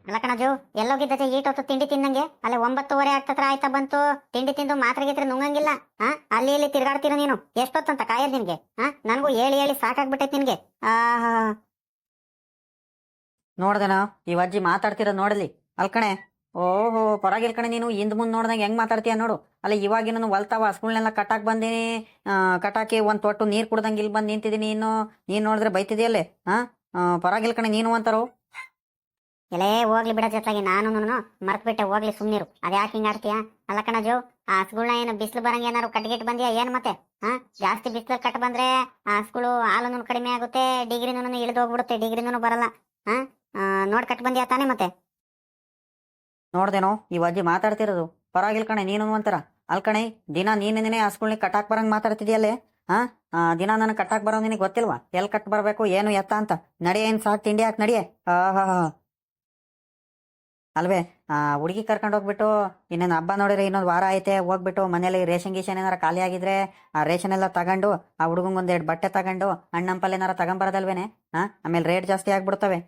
ಅಲ್ಲ ಕಣಜು, ಎಲ್ಲೋಗಿದ್ದೆ ಈಟೊತ್ತು ತಿಂಡಿ ತಿಂದಂಗೆ? ಅಲ್ಲೇ 9:30 ಆಗ್ತತ್ರ ಆಯ್ತಾ ಬಂತು. ತಿಂಡಿ ತಿಂದು ಮಾತ್ರೆ ಗೀತ್ರೆ ನುಂಗಂಗಿಲ್ಲ. ಅಲ್ಲಿ ಇಲ್ಲಿ ತಿರ್ಗಾಡ್ತೀರ ನೀನು. ಎಷ್ಟೊತ್ತಂತ ಕಾಯೋದ್ ನಿನ್ಗೆ? ನನ್ಗೂ ಹೇಳಿ ಹೇಳಿ ಸಾಕಾಗ್ಬಿಟ್ಟೈತ್ ನಿನ್ಗೆ. ಆಹಾ. ನೋಡ್ದನ ಈ ಅಜ್ಜಿ ಮಾತಾಡ್ತಿರೋದ್ ನೋಡಲಿ ಅಲ್ಕಣೆ. ಓಹೋ ಪರವಾಗಿಲ್ ಕಣೆ, ನೀನು ಹಿಂದ್ ಮುಂದ್ ನೋಡ್ದಂಗೆ ಹೆಂಗ್ ಮಾತಾಡ್ತೀಯ ನೋಡು. ಅಲ್ಲ ಇವಾಗಿನ ಹೊಲ್ತಾವ ಹಸ್ಗಳ್ನೆಲ್ಲ ಕಟ್ಟಾಕ್ ಬಂದಿನಿ. ಕಟಾಕಿ ಒಂದ್ ತೊಟ್ಟು ನೀರ್ ಕುಡ್ದಂಗೆ ಇಲ್ಲಿ ಬಂದು ನಿಂತಿದ್ದೀನಿ. ನೀನ್ ನೋಡಿದ್ರೆ ಬೈತಿದ್ಯಲ್ಲೇ. ಪರವಾಗಿಲ್ ಕಣೆ ನೀನು ಅಂತಾರು. ಎಲೇ ಹೋಗ್ಲಿ ಬಿಡ ಜೊತೆಗೆ, ನಾನು ಮರ್ತ್ಬಿಟ್ಟೆ. ಹೋಗ್ಲಿ ಸುಮ್ನಿರು. ಅದ್ಯಾಕೆ ಹಿಂಗ್ ಆಡ್ತೀಯ? ಅಲ್ಲ ಕಣಜು, ಆ ಹಸ್ಗಳ್ನ ಏನು ಬಿಸಿಲು ಬರಂಗೆ ಏನಾರು ಕಟ್ಗಿಟ್ ಬಂದಿಯಾ ಏನ್ ಮತ್ತೆ? ಜಾಸ್ತಿ ಬಿಸಿಲು ಕಟ್ ಬಂದ್ರೆ ಆ ಹಸ್ಗಳು ಹಾಲು ಕಡಿಮೆ ಆಗುತ್ತೆ, ಡಿಗ್ರಿನೂ ಇಳಿದು ಹೋಗ್ಬಿಡುತ್ತೆ, ಡಿಗ್ರಿನೂ ಬರಲ್ಲ. ನೋಡ್ ಕಟ್ ಬಂದಿಯಾ ತಾನೇ ಮತ್ತೆ? ನೋಡ್ದೇನೋ ಈ ಅಜ್ಜಿ ಮಾತಾಡ್ತಿರೋದು. ಪರವಾಗಿಲ್ ಕಣೆ ನೀನು ಅಂತಾರ. ಅಲ್ಕಣೆ, ದಿನ ನೀನೇ ಹಸ್ಗಳ್ನಿ ಕಟ್ಟಾಕ್ ಬರಂಗ್ ಮಾತಾಡ್ತಿದ್ಯಲ್ಲೇ. ದಿನ ನನಗೆ ಕಟ್ಟಾಕ್ ಬರೋ ನಿನಗೆ ಗೊತ್ತಿಲ್ವಾ? ಎಲ್ ಕಟ್ ಬರ್ಬೇಕು ಏನು ಎತ್ತ ಅಂತ? ನಡಿಯೇ ಏನ್ ಸಾಕ್ ತಿಂಡಿ ಹಾಕ್ ನಡಿಯೇ. ಆಹಾ ಅಲ್ವೇ, ಹುಡುಗಿ ಕರ್ಕೊಂಡು ಹೋಗ್ಬಿಟ್ಟು ಇನ್ನೇನು ಹಬ್ಬ ನೋಡಿದ್ರೆ ಇನ್ನೊಂದು ವಾರ ಐತೆ, ಹೋಗ್ಬಿಟ್ಟು ಮನೇಲಿ ರೇಷನ್ ಗೀಷನ್ ಏನಾರ ಖಾಲಿ ಆಗಿದ್ರೆ ಆ ರೇಷನ್ ಎಲ್ಲ ತಗೊಂಡು ಆ ಹುಡುಗಂಗೆ ಒಂದೆರಡು ಬಟ್ಟೆ ತಗೊಂಡು ಹಣ್ಣಂಪಲ್ ಏನಾರ ತಗೊಂಬರೋದಲ್ವೇನೆ. ಆಮೇಲೆ ರೇಟ್ ಜಾಸ್ತಿ ಆಗ್ಬಿಡ್ತವೆ.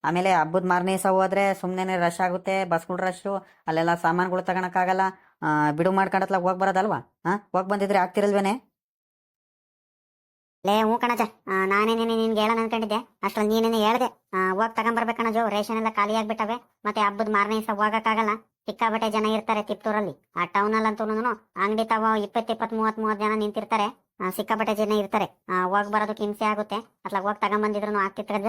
ಆಮೇಲೆ ಹಬ್ಬದ ಮಾರನೇ ದಿವಸ ಹೋದ್ರೆ ಸುಮ್ಮನೆ ರಶ್ ಆಗುತ್ತೆ, ಬಸ್ಗಳು ರಶ್ಶು, ಅಲ್ಲೆಲ್ಲ ಸಾಮಾನುಗಳು ತಗೊಳಕ್ಕಾಗಲ್ಲ. ಬಿಡು ಮಾಡ್ಕೊಂಡತ್ಲ ಹೋಗಿ ಬರೋದಲ್ವಾ? ಹೋಗಿ ಬಂದಿದ್ರೆ ಆಗ್ತಿರಲ್ವೇನೆ. ಲೇ ಹ್ಞೂ ಕಣಜ, ನಾನೇನೇನೆ ನಿನ್ಗೆ ಹೇಳೋಣ ಅನ್ಕೊಂಡಿದ್ದೆ, ಅಷ್ಟ್ರಲ್ಲಿ ನೀನೇನೆ ಹೇಳ್ದೆ. ಹೋಗಿ ತಗೊಂಬರ್ಬೇಕಣಜು, ರೇಷನ್ ಎಲ್ಲ ಖಾಲಿ ಆಗ್ಬಿಟ್ಟವೆ. ಮತ್ತೆ ಹಬ್ಬದ ಮಾರನೇ ದಿವಸ ಹೋಗಕ್ಕಾಗಲ್ಲ, ಸಿಕ್ಕಾಬಟ್ಟೆ ಜನ ಇರ್ತಾರೆ ತಿಪ್ಟೂರಲ್ಲಿ. ಆ ಟೌನ್ ಅಲ್ಲಂತೂ ಅಂಗಡಿ ತಾವ 20-30 ಜನ ನಿಂತಿರ್ತಾರೆ. ಸಿಕ್ಕಾಬಟ್ಟೆ ಜನ ಇರ್ತಾರೆ. ಹೋಗಿ ಬರೋದಕ್ಕೆ ಹಿಂಸೆ ಆಗುತ್ತೆ. ಅತ್ಲಾಗ ಹೋಗಿ ತಗೊಂಬಂದಿದ್ರು ಆಗ್ತಿತ್ತರಜ.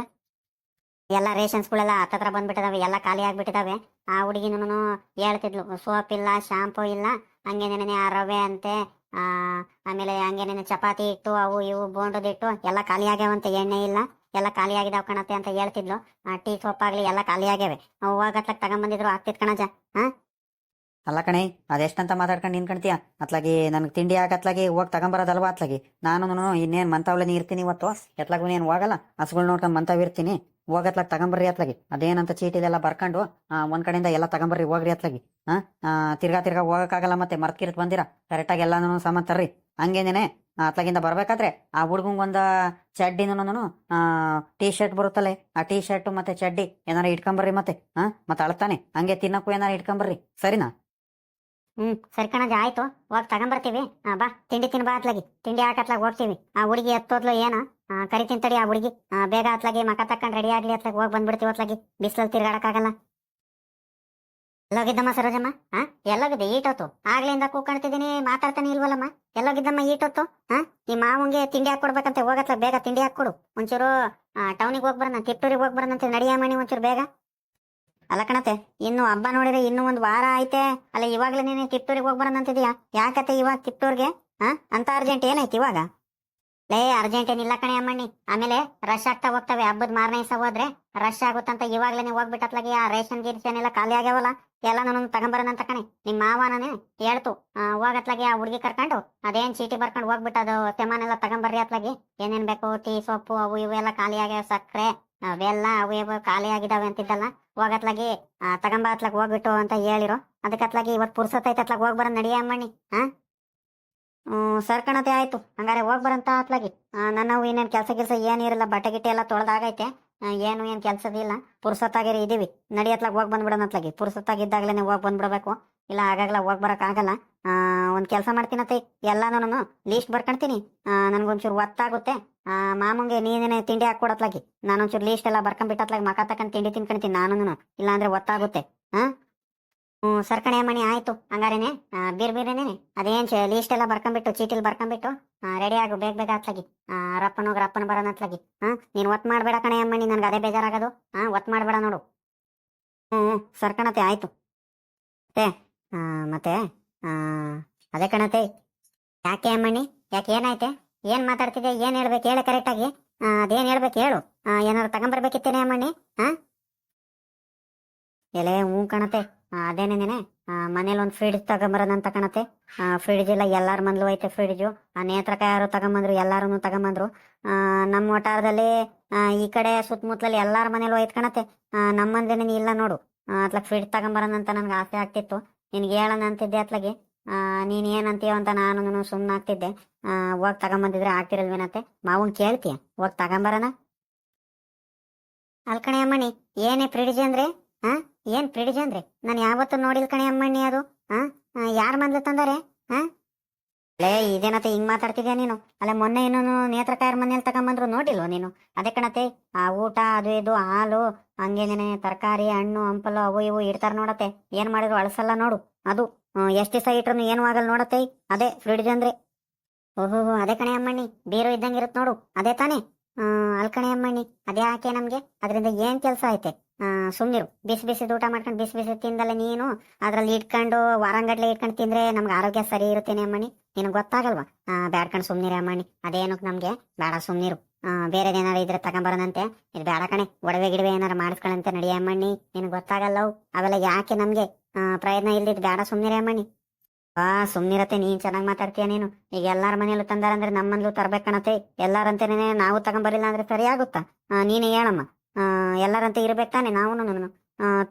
ಎಲ್ಲ ರೇಷನ್ಸ್ಗಳೆಲ್ಲ ಹತ್ತತ್ರ ಬಂದ್ಬಿಟ್ಟಿದಾವೆ, ಎಲ್ಲ ಖಾಲಿ ಆಗ್ಬಿಟ್ಟಿದಾವೆ. ಆ ಹುಡುಗಿನೂ ಹೇಳ್ತಿದ್ಲು, ಸೋಪ್ ಇಲ್ಲ, ಶಾಂಪೂ ಇಲ್ಲ, ಹಂಗೇನೇನೆ ಆ ರವೆ ಅಂತೆ, ಆಮೇಲೆ ಹಂಗೇನೇನೆ ಚಪಾತಿ ಇಟ್ಟು ಅವು ಇವು ಬೋಂಡದ ಇಟ್ಟು ಎಲ್ಲ ಖಾಲಿ ಆಗ್ಯಾವಂತೆ, ಎಣ್ಣೆ ಇಲ್ಲ, ಎಲ್ಲ ಖಾಲಿ ಆಗಿದಾವ್ ಕಣತೆ ಅಂತ ಹೇಳ್ತಿದ್ಲು. ಟೀ ಸೋಪ್ ಆಗ್ಲಿ ಎಲ್ಲ ಖಾಲಿ ಆಗ್ಯಾವೆ. ಹೋಗತ್ಲಕ್ ತಗೊಂಬಂದಿದ್ರು ಆಗ್ತಿತ್ ಕಣಜ. ಅಲ್ಲ ಕಣೆ, ಅದೆಷ್ಟಂತ ಮಾತಾಡ್ಕೊಂಡು ನಿನ್ಕಣ್ತೀಯ? ಅತ್ಲಾಗಿ ನನಗೆ ತಿಂಡಿ ಆಗತ್ಲಾಗಿ ಹೋಗಿ ತಗೊಂಬರೋದಲ್ವಾ? ಅತ್ಲಾಗಿ ನಾನು ಇನ್ನೇನು ಮಂತಾವಳೆ ಇರ್ತೀನಿ ಇವತ್ತು. ಎತ್ಲಾಗೂ ನೀನು ಹೋಗಲ್ಲ, ಹಸುಗಳು ನೋಡ್ಕೊಂಡು ಮಂತಾವಿರ್ತೀನಿ. ಹೋಗತ್ಲಾಗ ತಗೊಂಬರ್ರಿ ಅತ್ಲಾಗಿ. ಅದೇನಂತ ಚೀಟಿದೆಲ್ಲ ಬರ್ಕೊಂಡು ಒಂದ್ ಕಡೆಯಿಂದ ಎಲ್ಲ ತಗೊಂಬರ್ರಿ ಹೋಗ್ರಿ ಅತ್ಲಾಗಿ. ತಿರ್ಗಾ ಹೋಗಕ್ಕಾಗಲ್ಲ, ಮತ್ತೆ ಮರ್ತ್ಕಿರ್ತ್ ಬಂದಿರಾ ಕರೆಕ್ಟಾಗಿ ಎಲ್ಲಾನು ಸಾಮಾನ್ ತರ್ರಿ. ಹಂಗೇನೇನೆ ಅತ್ಲಾಗಿಂದ ಬರ್ಬೇಕಾದ್ರೆ ಆ ಹುಡ್ಗಂಗೊಂದ ಚಡ್ಡಿನೂ ಟೀ ಶರ್ಟ್ ಬರುತ್ತಲ್ಲೇ, ಆ ಟೀ ಶರ್ಟ್ ಮತ್ತೆ ಚಡ್ಡಿ ಏನಾರ ಇಟ್ಕೊಂಬರ್ರಿ. ಮತ್ತೆ ಅಳ್ತಾನೆ ಹಂಗೆ ತಿನ್ನಕ್ಕೂ ಏನಾರ ಇಟ್ಕೊಂಬರ್ರಿ, ಸರಿನಾ? ಸರಿ ಕಣಜ, ಆಯ್ತು, ಹೋಗಿ ತಗೊಂಬರ್ತೀವಿ. ಬಾ ತಿಂಡಿ ತಿನ್ ಬಾ ಅತ್ಲಾಗಿ. ತಿಂಡಿ ಹಾಕತ್ಲಾಗ ಹೋಗ್ತೀವಿ. ಆ ಹುಡುಗಿ ಹತ್ತೋದ್ಲು ಏನ ಕರಿತೀನಿ ತಡಿ. ಆ ಹುಡುಗಿ ಬೇಗ ಅತ್ಲಾಗಿ ಮಕ ತಕ್ಕೊಂಡ್ ರೆಡಿ ಆಗ್ಲಿ, ಅತ್ಲಾಗಿ ಹೋಗಿ ಬಂದ್ಬಿಡ್ತೀವಿ. ಅತ್ಲಾಗಿ ಬಿಸಿಲಲ್ಲಿ ತಿರ್ಗಾಡಕ್ಕಾಗಲ್ಲ. ಎಲ್ಲೋಗಿದ್ದಮ್ಮ ಸರೋಜಮ್ಮ? ಎಲ್ಲೋಗಿದ್ದೆ ಈಟೊತ್ತು? ಆಗ್ಲಿಂದ ಕೂತ್ಕೊಂಡ್ತಿದ್ದೀನಿ, ಮಾತಾಡ್ತಾನೆ ಇಲ್ವಲ್ಲಮ್ಮ. ಎಲ್ಲೋಗಿದ್ದಮ್ಮ ಈಟೊತ್ತು? ಈ ಮಾವಂಗೆ ತಿಂಡಿ ಹಾಕೊಡ್ಬೇಕಂತೆ, ಹೋಗತ್ಲ ಬೇಗ ತಿಂಡಿ ಹಾಕೊಡು. ಒಂಚೂರು ಟೌನಿಗೆ ಹೋಗಿ ಬರೋಣ, ತಿಪ್ಟೂರಿಗೆ ಹೋಗಿ ಬರೋಣಂತೆ, ನಡಿಯ ಮಣಿ ಒಂಚೂರು ಬೇಗ. ಅಲ್ಲ ಕಣತೆ, ಇನ್ನು ಹಬ್ಬ ನೋಡಿದ್ರೆ ಇನ್ನೂ ಒಂದು ವಾರ ಐತೆ. ಅಲ್ಲ ಇವಾಗ್ಲೇ ನೀನು ತಿಪ್ಟೂರಿಗೆ ಹೋಗಿ ಬರೋಣಂತಿದ್ಯಾ? ಯಾಕತ್ತೆ ಇವಾಗ ತಿಪ್ಟೂರ್ಗೆ? ಅಂತ ಅರ್ಜೆಂಟ್ ಏನೈತಿ ಇವಾಗ? ಲೇ ಅರ್ಜೆಂಟ್ ಏನಿಲ್ಲ ಕಣೆ ಅಮ್ಮಣ್ಣಿ. ಆಮೇಲೆ ರಶ್ ಆಗ್ತಾ ಹೋಗ್ತವೆ, ಹಬ್ಬದ ಮಾರನೇ ದಿವಸ ಹೋದ್ರೆ ರಶ್ ಆಗುತ್ತಂತ ಇವಾಗ್ಲೇನೆ ಹೋಗ್ಬಿಟ್ಟತ್ಲಾಗಿ. ಆ ರೇಷನ್ ಗೀರ್ಷನ್ ಎಲ್ಲ ಖಾಲಿ ಆಗ್ಯಾವಲ್ಲ, ಎಲ್ಲ ನಾನು ತಗೊಂಬರೋಣಂತ ಕಣೆ. ನಿಮ್ಮ ಮಾವನೇ ಹೇಳ್ತು, ಹೋಗತ್ಲಾಗಿ ಆ ಹುಡುಗಿ ಕರ್ಕೊಂಡು ಅದೇನ್ ಚೀಟಿ ಬರ್ಕೊಂಡು ಹೋಗ್ಬಿಟ್ಟು ಸಾಮಾನೆಲ್ಲ ತಗೊಂಬರ್ರಿ ಅತ್ಲಾಗಿ. ಏನೇನ್ ಬೇಕು, ಟೀ ಸೊಪ್ಪು ಅವು ಇವು ಎಲ್ಲ ಖಾಲಿ ಆಗ್ಯಾವ, ಸಕ್ಕರೆ ಅವೆಲ್ಲ ಅವು ಇವು ಖಾಲಿ ಆಗಿದಾವೆ ಅಂತಿದ್ದಲ್ಲ. ಹೋಗತ್ಲಾಗಿ ತಗೊಂಬ ಅತ್ಲಾಗ ಹೋಗ್ಬಿಟ್ಟು ಅಂತ ಹೇಳಿರೋ. ಅದಕ್ಕತ್ಲಾಗಿ ಇವತ್ತು ಪುರ್ಸತ್ತೈತೆ, ಅತ್ಲಾಗ ಹೋಗಿ ಬರೋ ನಡಿಯ ಅಮ್ಮಣ್ಣಿ. ಸರ್ಕಣತೆ ಆಯ್ತು, ಹಂಗಾರೆ ಹೋಗ್ ಬರಂತ ಅತ್ಲಾಗಿ. ನನ್ನವು ಇನ್ನೇನ್ ಕೆಲ್ಸ ಏನಿರಲ್ಲ, ಬಟ್ಟೆ ಗಿಟ್ಟೆ ಎಲ್ಲ ತೊಳೆದಾಗೈತೆ, ಏನು ಏನ್ ಕೆಲ್ಸದಿಲ್ಲ, ಪುರ್ಸತ್ತಾಗಿರಿ ಇದೀವಿ. ನಡಿಯತ್ಲಾಗ ಹೋಗಿ ಬಂದ್ಬಿಡೋಣ ಅತ್ಲಾಗಿ. ಪುರ್ಸತ್ತಾಗಿದ್ದಾಗ್ಲೇನೆ ಹೋಗಿ ಬಂದ್ಬಿಡ್ಬೇಕು, ಇಲ್ಲ ಆಗಾಗ್ಲ ಹೋಗಿ ಬರಕ್ ಆಗಲ್ಲ. ಒಂದ್ ಕೆಲಸ ಮಾಡ್ತೀನತ್ತೆ, ಎಲ್ಲಾನು ಲೀಸ್ಟ್ ಬರ್ಕೊಂತೀನಿ. ನನ್ಗೊಂಚೂರು ಒತ್ತಾಗುತ್ತೆ. ಮಾಮಂಗೆ ನೀನೇನೆ ತಿಂಡಿ ಹಾಕೊಡತ್ಲಾಗಿ. ನಾನೊಂಚೂರು ಲೀಸ್ಟ್ ಎಲ್ಲ ಬರ್ಕೊಂಡ್ಬಿಟ್ಟತ್ಲಾಗಿ ಮಕ ತಕೊಂಡ್ ತಿಂಡಿ ತಿನ್ಕೊಂತೀನಿ ನಾನು, ಇಲ್ಲ ಅಂದ್ರೆ ಒತ್ತಾಗುತ್ತೆ. ಸರ್ಕಣೆ ಮಣಿ ಆಯ್ತು. ಹಂಗಾರೇನೆ ಬೀರ್ನೇನೆ ಅದೇನ್ ಲೀಸ್ಟ್ ಎಲ್ಲ ಬರ್ಕೊಂಡ್ಬಿಟ್ಟು ಚೀಟಿಲ್ ಬರ್ಕೊಂಡ್ಬಿಟ್ಟು ರೆಡಿ ಆಗು ಬೇಗ ಬೇಗ ಅತ್ಲಾಗಿ. ರಪ್ಪನ ಬರೋಣ ಅತ್ಲಾಗಿ. ನೀನ್ ಒತ್ ಮಾಡ್ಬೇಡ ಕಣೆ ಅಮ್ಮಣಿ, ನನ್ಗೆ ಅದೇ ಬೇಜಾರಾಗೋದು. ಒತ್ ಮಾಡ್ಬೇಡ ನೋಡು. ಸರ್ಕಣತೆ ಆಯ್ತು. ಮತ್ತೆ ಅದೇ ಕಣತೆ. ಯಾಕೆ ಅಮ್ಮಣ್ಣಿ, ಯಾಕೆ ಏನಾಯ್ತೆ? ಏನ್ ಮಾತಾಡ್ತಿದ್ದೆ? ಏನ್ ಹೇಳ್ಬೇಕು ಹೇಳ ಕರೆಕ್ಟಾಗಿ. ಅದೇನ್ ಹೇಳ್ಬೇಕು ಹೇಳು. ಏನಾದ್ರು ತಗೊಂಬರ್ಬೇಕಿತ್ತೇನೆ ಅಮ್ಮಣ್ಣಿ? ಎಲೆ ಕಣತೆ, ಅದೇನೇನೆ ಮನೇಲಿ ಒಂದು ಫ್ರಿಡ್ಜ್ ತಗೊಂಬರೋದಂತ ಕಣತೆ. ಫ್ರಿಡ್ಜ್ ಇಲ್ಲ, ಎಲ್ಲಾರ ಮನ್ಲೂ ಐತೆ ಫ್ರಿಡ್ಜು. ನೇತ್ರಕ ಯಾರು ತಗೊಂಬಂದ್ರು, ಎಲ್ಲಾರು ತಗೊಂಬಂದ್ರು. ನಮ್ಮ ವಟಾರದಲ್ಲಿ ಈ ಕಡೆ ಸುತ್ತಮುತ್ತಲಲ್ಲಿ ಎಲ್ಲಾರ ಮನೇಲೂ ಐತ್ ಕಣತೆ. ನಮ್ಮಂದೇನೆ ಇಲ್ಲ ನೋಡು. ಅತ್ಲಾಗ ಫ್ರಿಡ್ಜ್ ತಗೊಂಬರೋದಂತ ನನ್ಗೆ ಆಸೆ ಆಗ್ತಿತ್ತು. ನಿನ್ಗೆ ಹೇಳೋಣ ಅಂತಿದ್ದೆ ಅತ್ಲಾಗಿ. ನೀನ್ ಏನಂತೀವ ಅಂತ ನಾನು ಸುಮ್ಮನಾಗ್ತಿದ್ದೆ. ಹೋಗಿ ತಗೊಂಬಂದಿದ್ರೆ ಆಗ್ತಿರಲ್ವೇನತ್ತೆ? ಮಾವನ್ ಕೇಳ್ತೀಯ? ಹೋಗಿ ತಗೊಂಬರೋಣ. ಅಲ್ಕಣೆ ಅಮ್ಮಣಿ, ಏನೇ ಫ್ರಿಡ್ಜ್ ಅಂದ್ರೆ ಹಾ ಏನ್ ಫ್ರಿಡ್ಜ್ ಅಂದ್ರೆ ನಾನು ಯಾವತ್ತೂ ನೋಡಿಲ್ ಕಣೆ ಅಮ್ಮಣ್ಣಿ ಅದು. ಹಾ ಯಾರ ಮನ್ಲ ತಂದಾರೆ? ಹಾ ಲೇ ಇದೇನತ್ತೆ ಹಿಂಗ್ ಮಾತಾಡ್ತಿದ್ಯಾ ನೀನು? ಅಲ್ಲ ಮೊನ್ನೆ ಇನ್ನೊಂದು ನೇತ್ರಕಾಯರ್ ಮನೇಲಿ ತಗೊಂಬಂದ್ರು ನೋಡಿಲ್ವ ನೀನು? ಅದೇ ಕಣತೆ ಆ ಊಟ ಅದು ಇದು ಹಾಲು ಹಂಗೇನೇನೆ ತರಕಾರಿ ಹಣ್ಣು ಹಂಪಲು ಅವು ಇವು ಇಡ್ತಾರ ನೋಡತ್ತೆ. ಏನ್ ಮಾಡಿದ್ರು ಅಳಸಲ್ಲ ನೋಡು. ಅದು ಎಷ್ಟ್ ದಿವಸ ಇಟ್ರು ಏನು ಆಗಲ್ಲ ನೋಡತ್ತೆ. ಅದೇ ಫ್ರಿಡ್ಜ್ ಅಂದ್ರೆ. ಓಹೋ ಅದೇ ಕಣೆ ಅಮ್ಮಣ್ಣಿ, ಬೀರು ಇದ್ದಂಗೆ ಇರುತ್ತೆ ನೋಡು, ಅದೇ ತಾನೇ? ಅಲ್ ಕಣೆ ಅಮ್ಮಣ್ಣಿ, ಅದೇ ಯಾಕೆ ನಮ್ಗೆ ಅದರಿಂದ ಏನ್ ಕೆಲಸ ಐತೆ? ಸುಮ್ನಿರು, ಬಿಸಿ ಬಿಸಿದು ಊಟ ಮಾಡ್ಕೊಂಡು ಬಿಸಿ ಬಿಸಿ ತಿಂದಲ್ಲ ನೀನು ಅದ್ರಲ್ಲಿ ಇಟ್ಕೊಂಡು ವಾರಂಗಡ್ಲೆ ಇಟ್ಕೊಂಡು ತಿಂದ್ರೆ ನಮ್ಗೆ ಆರೋಗ್ಯ ಸರಿ ಇರುತ್ತೇನೆ ಅಮ್ಮಣ್ಣಿ. ನಿನಗೆ ಗೊತ್ತಾಗಲ್ವಾ? ಬ್ಯಾಡ್ಕಂಡ್ ಸುಮ್ನಿರಿ ಅಮ್ಮಣ್ಣಿ, ಅದೇನಕ್ ನಮ್ಗೆ ಬೇಡ ಸುಮ್ನಿರು. ಬೇರೆದೇನಾರು ಇದ್ರೆ ತಗೊಂಬರೋಣಂತೆ. ಇದು ಬೇಡ ಕಣೆ, ಒಡವೆ ಗಿಡವೆ ಏನಾರು ಮಾಡಿಸ್ಕೊಳಂತೆ ನಡಿ ಅಮ್ಮಣ್ಣಿ. ನಿನಗೆ ಗೊತ್ತಾಗಲ್ಲವು ಅವೆಲ್ಲ ಯಾಕೆ ನಮ್ಗೆ ಪ್ರಯತ್ನ ಇಲ್ದಿದ್ ಬೇಡ ಸುಮ್ನಿರಿ ಅಮ್ಮಣ್ಣಿ. ಸುಮ್ನಿರತ್ತೆ, ನೀನ್ ಚೆನ್ನಾಗಿ ಮಾತಾಡ್ತೀಯ ನೀನು. ಈಗ ಎಲ್ಲಾರ ಮನೆಯಲ್ಲೂ ತಂದಾರಂದ್ರೆ ನಮ್ಮಲ್ಲೂ ತರ್ಬೇಕು ಕಣತೆ. ಎಲ್ಲಾರಂತೇನೆ ನಾವು ತಗೊಂಬರಿಲ್ಲ ಅಂದ್ರೆ ಸರಿ ಆಗುತ್ತಾ? ನೀನೇ ಹೇಳಮ್ಮ. ಎಲ್ಲರಂತೆ ಇರ್ಬೇಕು ತಾನೆ. ನಾವು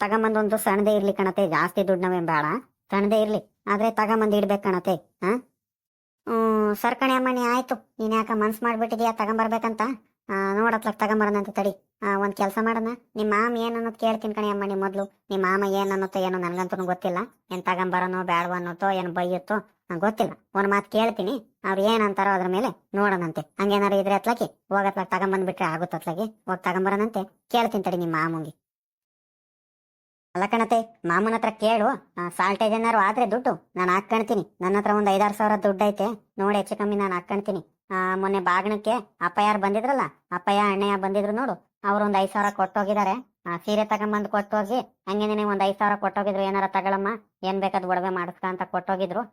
ತಗೊಂಬಂದ್ ಒಂದು ಸಣ್ಣದೇ ಇರ್ಲಿ ಕಣತೆ, ಜಾಸ್ತಿ ದುಡ್ಡು ನಾವೇನ್ ಬೇಡ, ಸಣ್ಣದೇ ಇರ್ಲಿ, ಆದ್ರೆ ತಗೊಂಬಂದ್ ಇಡ್ಬೇಕು ಕಣತೆ. ಸರ್ಕಣೆ ಅಮ್ಮಣ್ಣಿ, ಆಯ್ತು. ನೀನ್ ಯಾಕ ಮನ್ಸ್ ಮಾಡ್ಬಿಟ್ಟಿದ್ಯಾ ತಗೊಂಬರ್ಬೇಕಂತ? ನೋಡತ್ಲಕ್ ತಗೊಂಬರೋಣಂತ ತಡಿ. ಒಂದ್ ಕೆಲಸ ಮಾಡೋಣ, ನಿಮ್ಮ ಮಾಮ ಏನ್ ಅನ್ನೋದು ಕೇಳ್ತೀನಿ ಕಣೆ ಅಮ್ಮಣ್ಣಿ ಮೊದ್ಲು. ನಿಮ್ಮ ಮಾಮ ಏನ್ ಅನ್ನೋತೋ ಏನೋ ನನ್ಗಂತೂ ಗೊತ್ತಿಲ್ಲ. ಏನ್ ತಗೊಂಬರೋನೋ ಬೇಡವ ಅನ್ನೋತೋ ಏನ್ ಬೈಯುತ್ತೋ ಗೊತ್ತಿಲ್ಲ. ಒಂದ್ ಮಾತು ಕೇಳ್ತೀನಿ, ಅವ್ರು ಏನ್ ಅಂತಾರೋ ಅದ್ರ ಮೇಲೆ ನೋಡೋಣಂತೆ. ಹಂಗೇನಾರು ಇದ್ರೆ ಅತ್ಲಾಕಿ ಹೋಗತ್ಲಾಕ್ ತಗೊಂಬಂದ್ಬಿಟ್ರೆ ಆಗುತ್ತತ್ಲಾಗಿ ಹೋಗಿ ತಗೊಂಬರೋಣಂತೆ. ಕೇಳ್ತೀನಿ ತಡಿ ನಿಮ್ಮ ಮಾಮಂಗೆ. ಅಲ್ಲ ಕಣತೆ, ಮಾಮನ ಹತ್ರ ಕೇಳು. ಸಾಲ್ಟೇಜ್ ಏನಾರು ಆದ್ರೆ ದುಡ್ಡು ನಾನು ಹಾಕ್ಕೊಳ್ತೀನಿ. ನನ್ನ ಹತ್ರ ಒಂದ್ 5-6 ಸಾವಿರ ದುಡ್ಡು ಐತೆ, ನೋಡಿ ಹೆಚ್ಚು ಕಮ್ಮಿ ನಾನು ಹಾಕ್ಕೊಳ್ತೀನಿ. ಮೊನ್ನೆ ಬಾಗಣಕ್ಕೆ ಅಪ್ಪಯ್ಯಾರು ಬಂದಿದ್ರಲ್ಲ, ಅಪ್ಪಯ್ಯ ಅಣ್ಣಯ್ಯ ಬಂದಿದ್ರು ನೋಡು, ಅವ್ರು ಒಂದ್ 5 ಸಾವಿರ ಕೊಟ್ಟೋಗಿದ್ದಾರೆ. ಸೀರೆ ತಗೊಂಬಂದ್ ಕೊಟ್ಟೋಗಿ ಹಂಗೇನೆ ಒಂದ್ 5 ಸಾವಿರ ಕೊಟ್ಟೋಗಿದ್ರು. ಏನಾರ ತಗೊಳಮ್ಮ, ಏನ್ ಬೇಕಾದ್ ಒಡವೆ ಮಾಡಿಸ್ಕ ಅಂತ ಕೊಟ್ಟೋಗಿದ್ರು.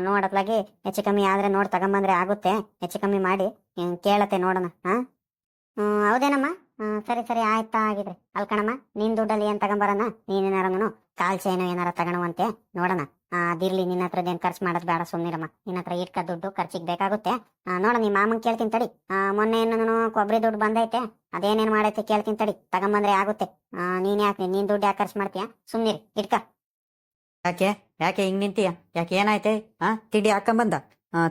ನೋಡತ್ಲಾಗಿ ಹೆಚ್ಚು ಕಮ್ಮಿ ಆದ್ರೆ ನೋಡ್ ತಗೊಂಬಂದ್ರೆ ಆಗುತ್ತೆ. ಹೆಚ್ಚು ಕಮ್ಮಿ ಮಾಡಿ ಕೇಳತ್ತೆ ನೋಡೋಣ. ಹೌದೇನಮ್ಮ? ಸರಿ ಸರಿ ಆಯ್ತಾ ಆಗಿದ್ರೆ. ಅಲ್ಕಣಮ್ಮ, ನಿನ್ ದುಡ್ಡಲ್ಲಿ ಏನ್ ತಗೊಂಬರೋಣ? ನೀನೇನಾರನು ಕಾಲ್ ಚೈನು ಏನಾರ ತಗೊಳುವಂತೆ ನೋಡೋಣ. ಅದಿರ್ಲಿ, ನಿನ್ನ ಹತ್ರದೇನ್ ಖರ್ಚು ಮಾಡೋದ್ ಬೇಡ ಸುಮ್ನಿರಮ್ಮ. ನಿನ್ನ ಹತ್ರ ಇಟ್ಕ ದುಡ್ಡು ಖರ್ಚಿಗೆ ಬೇಕಾಗುತ್ತೆ. ನೋಡ ನಿಮ್ಮ ಮಾಮನ್ ಕೇಳ್ತೀನಿ ತಡಿ. ಮೊನ್ನೆ ಏನು ಕೊಬ್ಬರಿ ದುಡ್ಡು ಬಂದೈತೆ, ಅದೇನೇನ್ ಮಾಡೈತೆ ಕೇಳ್ತೀನಿ ತಡಿ, ತಗೊಂಬಂದ್ರೆ ಆಗುತ್ತೆ. ನೀನ್ ಯಾಕೆ ನೀನ್ ದುಡ್ಡು ಯಾಕೆ ಖರ್ಚು ಮಾಡ್ತೀಯಾ? ಸುಮ್ನಿರಿ, ಇಟ್ಕ. ಯಾಕೆ ಯಾಕೆ ಹಿಂಗ್ ನಿಂತೀಯ? ಯಾಕೆ ಏನಾಯ್ತೆ? ತಿಂಡಿ ಹಾಕೊಂಬಂದ?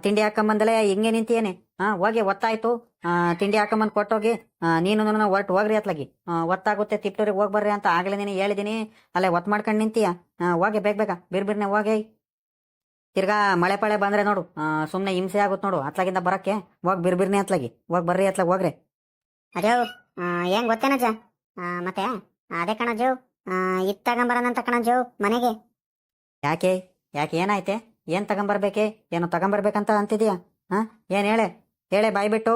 ತಿಂಡಿ ಹಾಕೊಂಬಂದಲೇ ಹಿಂಗೆ ನಿಂತಿಯೇನೆ? ಹೋಗಿ ಒತ್ತಾಯ್ತು. ತಿಂಡಿ ಹಾಕೊಂಬಂದ್ ಕೊಟ್ಟೋಗಿ ನೀನು ಹೊರಟು ಹೋಗ್ರಿ ಅತ್ಲಾಗಿ. ಒತ್ತಾಗುತ್ತೆ ತಿಪ್ಟೂರಿಗೆ ಹೋಗಿ ಬರ್ರಿ ಅಂತ ಆಗ್ಲೇ ನೀನು ಹೇಳಿದೀನಿ. ಅಲ್ಲೇ ಒತ್ತು ಮಾಡ್ಕೊಂಡು ನಿಂತೀಯ. ಹೋಗಿ ಬೇಗ ಬಿರ್ಬಿರ್ನೆ ಹೋಗಿ. ತಿರ್ಗಾ ಮಳೆ ಪಳೆ ಬಂದ್ರೆ ನೋಡು, ಸುಮ್ನೆ ಹಿಂಸೆ ಆಗುತ್ತೆ ನೋಡು ಅತ್ಲಾಗಿಂದ ಬರಕ್ಕೆ. ಹೋಗಿ ಬಿರ್ಬಿರ್ನೆ ಅತ್ಲಾಗಿ ಹೋಗಿ ಬರ್ರಿ ಅತ್ಲಾಗ ಹೋಗ್ರಿ. ಅದೇ ಏನ್ ಗೊತ್ತೇನಜ್ಜ? ಮತ್ತೆ ಅದೇ ಕಣಜು, ಇದ್ ತಗೊಂಬರೋಣಂತ ಕಣಜು ಮನೆಗೆ. ಯಾಕೆ ಯಾಕೆ ಏನಾಯ್ತೆ? ಏನ್ ತಗೊಂಬರ್ಬೇಕೆ? ಏನೋ ತಗೊಂಬರ್ಬೇಕಂತ ಅಂತಿದೀಯಾ? ಏನ್ ಹೇಳೆ ಬಾಯ್ ಬಿಟ್ಟು.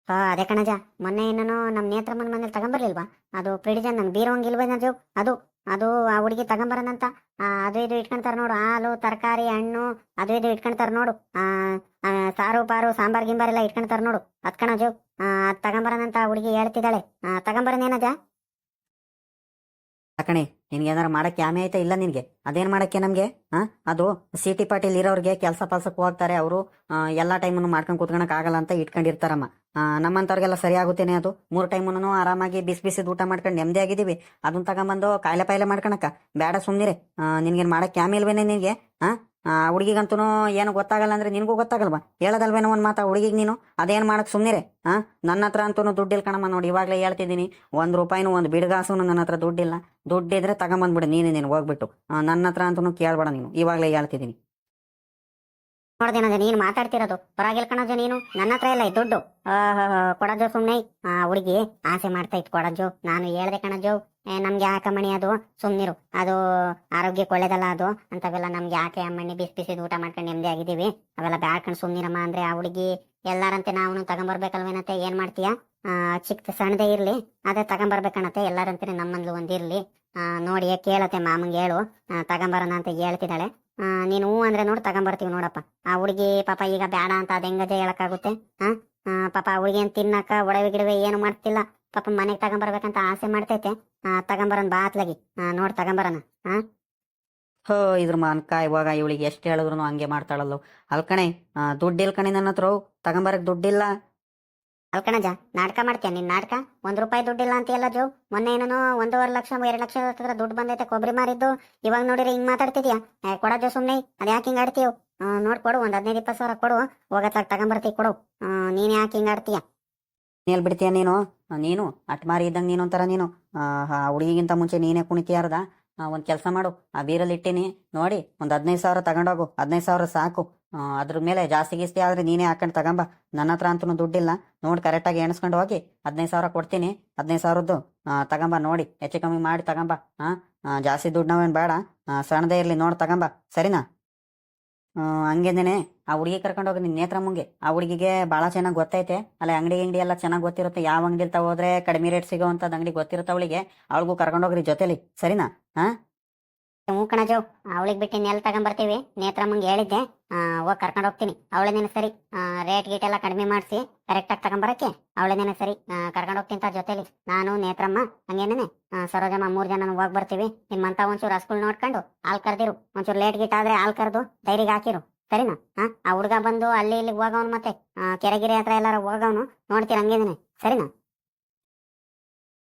ಅದೇ ಕಣಜ, ಮೊನ್ನೆ ಇನ್ನೂ ನಮ್ ನೇತ್ರಮ್ಮನ ಮನೇಲಿ ತಗೊಂಬರ್ಲಿಲ್ವಾ? ಅದು ಫ್ರಿಡ್ಜ್ ನನ್ ಬೀರೋಂಗಿಲ್ವೇನಜು? ಅದು ಅದು ಆ ಹುಡುಗಿ ತಗೊಂಬರೋಣಂತ. ಅದು ಇದು ಇಟ್ಕೊಂತಾರ ನೋಡು, ಹಾಲು ತರಕಾರಿ ಹಣ್ಣು ಅದು ಇದು ಇಟ್ಕೊಂತಾರ ನೋಡು. ಸಾರು ಪಾರು ಸಾಂಬಾರ್ ಗಿಂಬಾರ್ ಎಲ್ಲ ಇಟ್ಕೊಂತಾರ ನೋಡು, ಅದ್ ಕಣಜು. ಅದ್ ತಗೊಂಬರೋಣಂತ ಹುಡುಗಿ ಹೇಳ್ತಿದ್ದಾಳೆ. ತಗೊಂಬರನೇನಜ? ಕಣೆ, ನಿನ್ಗೆ ಏನಾರು ಮಾಡಕ್ಕೆ ಆಮೆ ಐತೆ ಇಲ್ಲ ನಿನ್ಗೆ? ಅದೇನ್ ಮಾಡಕ್ಕೆ ನಮ್ಗೆ? ಅದು ಸಿಟಿ ಪಾರ್ಟಿಲಿ ಇರೋರಿಗೆ ಕೆಲಸ ಪಲ್ಸಕ್ಕೆ ಹೋಗ್ತಾರೆ. ಅವರು ಎಲ್ಲಾ ಟೈಮನ್ನು ಮಾಡ್ಕೊಂಡು ಕೂತ್ಕೊಳಕ್ ಆಗಲ್ಲ ಅಂತ ಇಟ್ಕೊಂಡಿರ್ತಾರಮ್ಮ. ನಮ್ಮಂತವ್ರಿಗೆಲ್ಲ ಸರಿ ಆಗುತ್ತೇನೆ ಅದು? 3 ಟೈಮನ್ನು ಆರಾಮಾಗಿ ಬಿಸಿ ಬಿಸಿದ್ ಊಟ ಮಾಡ್ಕೊಂಡು ನೆಮ್ಮದಿ ಆಗಿದ್ದೀವಿ. ಅದನ್ನ ತಗೊಂಬಂದು ಕಾಯಿಲೆ ಪಾಯಿಲೆ ಮಾಡ್ಕೊಳಕ ಬೇಡ ಸುಮ್ನಿರೆ. ನಿನ್ಗೇನ್ ಮಾಡಕ್ಕೆ ಆಮೆ ಇಲ್ವೇನೆ ನಿನ್ಗೆ? ಹುಡುಗಿಗಂತೂ ಏನು ಗೊತ್ತಾಗಲ್ಲ ಅಂದ್ರೆ ನಿನ್ಗೂ ಗೊತ್ತಾಗಲ್ವಾ? ಹೇಳೋದಲ್ವೇನೋ ಒಂದ್ ಮಾತಾ ಹುಡುಗಿಗೆ ನೀನು? ಅದೇನ್ ಮಾಡಕ್ ಸುಮ್ನಿರೆ. ನನ್ನ ಹತ್ರ ಅಂತೂ ದುಡ್ಡಿಲ್ಲ ಕಣಮ್ಮ. ನೋಡಿ ಇವಾಗ್ಲೇ ಹೇಳ್ತಿದ್ದೀನಿ, 1 ರೂಪಾಯಿನೂ ಒಂದು ಬಿಡ್ಗಾಸು ನನ್ನ ಹತ್ರ ದುಡ್ಡಿಲ್ಲ. ದುಡ್ಡಿದ್ರೆ ತಗೊಂಬಂದ್ಬಿಡು ನೀನು ಹೋಗ್ಬಿಟ್ಟು. ನನ್ನ ಹತ್ರ ಅಂತೂ ಕೇಳ್ಬೇಡ ನೀನು, ಇವಾಗ್ಲೇ ಹೇಳ್ತಿದ್ದೀನಿ. ನೋಡ್ದೇನಜ ನೀನ್ ಮಾತಾಡ್ತಿರೋದು? ಪರವಾಗಿಲ್ಲ ಕಣಜು, ನೀನು ನನ್ನ ಹತ್ರ ಇಲ್ಲ ಈ ದುಡ್ಡು. ಕೊಡಜು ಸುಮ್ನೆ. ಹುಡುಗಿ ಆಸೆ ಮಾಡ್ತಾ ಇತ್ತು ಕೊಡಜು. ನಾನು ಹೇಳ್ದೆ ಕಣಜು, ನಮ್ಗೆ ಯಾಕೆ ಅಮ್ಮಣಿ ಅದು? ಸುಮ್ನಿರು, ಅದು ಆರೋಗ್ಯಕ್ಕೆ ಒಳ್ಳೇದಲ್ಲ ಅದು ಅಂತವೆಲ್ಲ. ನಮ್ಗೆ ಯಾಕೆ ಅಮ್ಮಣ್ಣಿ? ಬಿಸಿ ಬಿಸಿದ್ ಊಟ ಮಾಡ್ಕೊಂಡು ನೆಮ್ಮದಿ ಆಗಿದ್ದೀವಿ, ಅವೆಲ್ಲ ಬ್ಯಾಡ್ಕೊಂಡು ಸುಮ್ನಿರಮ್ಮ ಅಂದ್ರೆ ಆ ಹುಡುಗಿ ಎಲ್ಲಾರಂತೆ ನಾವು ತಗೊಂಬರ್ಬೇಕಲ್ವೇನತ್ತೆ? ಏನ್ ಮಾಡ್ತೀಯಾ? ಚಿಕ್ಕ ಸಣ್ಣದೇ ಇರ್ಲಿ, ಅದೇ ತಗೊಂಬರ್ಬೇಕಣತ್ತೆ. ಎಲ್ಲಾರಂತೆ ನಮ್ಮಂದ್ಲು ಒಂದಿರ್ಲಿ. ನೋಡಿ ಕೇಳತ್ತೆ ಮಾಮಂಗೆ ಹೇಳು, ತಗೊಂಬರೋಣ ಅಂತ ಹೇಳ್ತಿದ್ದಾಳೆ. ನೀನು ಹೂ ಅಂದ್ರೆ ನೋಡಿ ತಗೊಂಬರ್ತೀವಿ ನೋಡಪ್ಪ. ಆ ಹುಡುಗಿ ಪಾಪ ಈಗ ಬೇಡ ಅಂತ ಅದ್ ಹೆಂಗಜೆ ಹೇಳಕ್ಕಾಗುತ್ತೆ? ಪಾಪ ಆ ಹುಡುಗಿ ಏನ್ ತಿನ್ನಕ ಒಡವೆ ಗಿಡವೆ ಏನು ಮಾಡ್ತಿಲ್ಲ. ಪಾಪ ಮನೆಗೆ ತಗೊಂಬರ್ಬೇಕಂತ ಆಸೆ ಮಾಡ್ತೈತೆ. ತಗೊಂಬರೋಣ ಬಾ ಅತ್ಲಾಗಿ. ನೋಡ್ ತಗೊಂಬರೋಣ. ಇದ್ರ ಮಾನ್ಕಾಯ್ ಇವಾಗ ಇವಳಿಗೆ ಎಷ್ಟು ಹೇಳಿದ್ರು ಹಂಗೆ ಮಾಡ್ತಾಳಲ್ಲೋ. ಅಲ್ಕಣೆ, ದುಡ್ಡಿಲ್ ಕಣೆ ನನ್ನ ಹತ್ರ. ತಗೊಂಬರಕ್ ದುಡ್ಡಿಲ್ಲ. ಅಲ್ಕಣಜ, ನಾಟಕ ಮಾಡ್ತೀಯ ನಿನ್ ನಾಟಕ? 1 ರೂಪಾಯಿ ದುಡ್ಡಿಲ್ಲ ಅಂತ ಎಲ್ಲ ಜೋ. ಮೊನ್ನೆ ಏನೋ 1.5 ಲಕ್ಷ 2 ಲಕ್ಷ ಹತ್ರ ದುಡ್ಡು ಬಂದೈತೆ ಕೊಬ್ಬರಿ ಮಾರಿದ್ದು. ಇವಾಗ ನೋಡಿರಿ ಹಿಂಗ್ ಮಾತಾಡ್ತಿದ್ಯಾ? ಕೊಡಜೋ ಸುಮ್ನೆ. ಅದ್ಯಾಕೆ ಹಿಂಗ್ ಆಡ್ತೀವ್? ನೋಡ್ಕೊಡು, ಒಂದ್ 15-20 ಸಾವಿರ ಕೊಡು, ಹೋಗತ್ಲಾಗ ತಗೊಂಬರ್ತೀವಿ ಕೊಡು. ನೀನ್ ಯಾಕೆ ಹಿಂಗ್ ಆಡ್ತೀಯ? ಬಿಡ್ತೀಯ ನೀನು ಅಟ್ ಮಾರಿ ಇದ್ದಂಗೆ ನೀನು ಒಂಥರ ನೀನು. ಆ ಹುಡುಗಿಗಿಂತ ಮುಂಚೆ ನೀನೇ ಕುಣಿತೀಯಾರ್ದ. ಒಂದು ಕೆಲಸ ಮಾಡು, ಆ ಬೀರಲ್ಲಿ ಇಟ್ಟಿನಿ ನೋಡಿ, ಒಂದು 15,000 ತಗೊಂಡೋಗು. 15,000 ಸಾಕು. ಅದ್ರ ಮೇಲೆ ಜಾಸ್ತಿ ಗೀಸ್ತಿ ಆದರೆ ನೀನೇ ಹಾಕೊಂಡು ತಗೊಂಬ. ನನ್ನ ಹತ್ರ ಅಂತೂ ದುಡ್ಡಿಲ್ಲ. ನೋಡಿ ಕರೆಕ್ಟಾಗಿ ಎಣಿಸ್ಕೊಂಡು ಹೋಗಿ 15,000 ಕೊಡ್ತೀನಿ. 15,000ದ್ದು ತಗೊಂಬ. ನೋಡಿ ಹೆಚ್ಚು ಕಮ್ಮಿ ಮಾಡಿ ತಗೊಂಬ. ಜಾಸ್ತಿ ದುಡ್ಡು ನಾವೇನು ಬೇಡ, ಸಣ್ಣದೇ ಇರಲಿ ನೋಡಿ ತಗೊಂಬ, ಸರಿನಾ? ಹಂಗೇನೆ ಆ ಹುಡುಗಿ ಕರ್ಕೊಂಡೋಗಿ ನಿನ್ನ ನೇತ್ರಮ್ಮಂಗೆ. ಆ ಹುಡುಗಿಗೆ ಭಾಳ ಚೆನ್ನಾಗಿ ಗೊತ್ತೈತೆ, ಅಲ್ಲ ಅಂಗಡಿ ಎಲ್ಲ ಚೆನ್ನಾಗಿ ಗೊತ್ತಿರುತ್ತೆ. ಯಾವ ಅಂಗಡಿಲಿ ಹೋದ್ರೆ ಕಡಿಮೆ ರೇಟ್ ಸಿಗೋವಂಥದ್ದು ಅಂಗಡಿ ಗೊತ್ತಿರುತ್ತೆ ಅವಳಿಗೆ. ಅವಳಿಗೂ ಕರ್ಕೊಂಡೋಗ್ರಿ ಜೊತೆಲಿ, ಸರಿನಾ? ಹ್ಞೂ ಕಣಜೋ, ಅವಳಿಗೆ ಬಿಟ್ಟು ಇನ್ನೆಲ್ಲ ತಗೊಂಬರ್ತೀವಿ. ನೇತ್ರಮ್ಮಂಗೆ ಹೇಳಿದ್ದೆ, ಹೋಗಿ ಕರ್ಕೊಂಡು ಹೋಗ್ತೀನಿ. ಅವಳೇನೇನು ಸರಿ ರೇಟ್ ಗೀಟ್ ಎಲ್ಲ ಕಡಿಮೆ ಮಾಡಿಸಿ ಕರೆಕ್ಟಾಗಿ ತಗೊಂಬರಕ್ಕೆ ಅವಳೇನೇನು ಸರಿ ಕರ್ಕೊಂಡು ಹೋಗ್ತೀನಿ ಜೊತೆಲಿ. ನಾನು ನೇತ್ರಮ್ಮ ಹಂಗೇನೇನೆ ಸರೋಜಮ್ಮ 3 ಜನ ಹೋಗಿ ಬರ್ತೀವಿ. ನಿಮ್ಮಂತ ಒಂಚೂರು ಹಸ್ಗಳು ನೋಡ್ಕೊಂಡು ಹಾಲು ಕರ್ದಿರು. ಒಂಚೂರು ಲೇಟ್ ಗೀಟ್ ಆದ್ರೆ ಹಾಲು ಕರೆದು ಡೈರಿಗೆ ಹಾಕಿರು, ಸರಿನಾ? ಆ ಹುಡುಗ ಬಂದು ಅಲ್ಲಿ ಇಲ್ಲಿಗೆ ಹೋಗವನು, ಮತ್ತೆ ಕೆರೆಗಿರೆ ಹತ್ರ ಎಲ್ಲಾರು ಹೋಗವನು ನೋಡ್ತೀರ, ಹಂಗೇನೇನೆ, ಸರಿನಾ?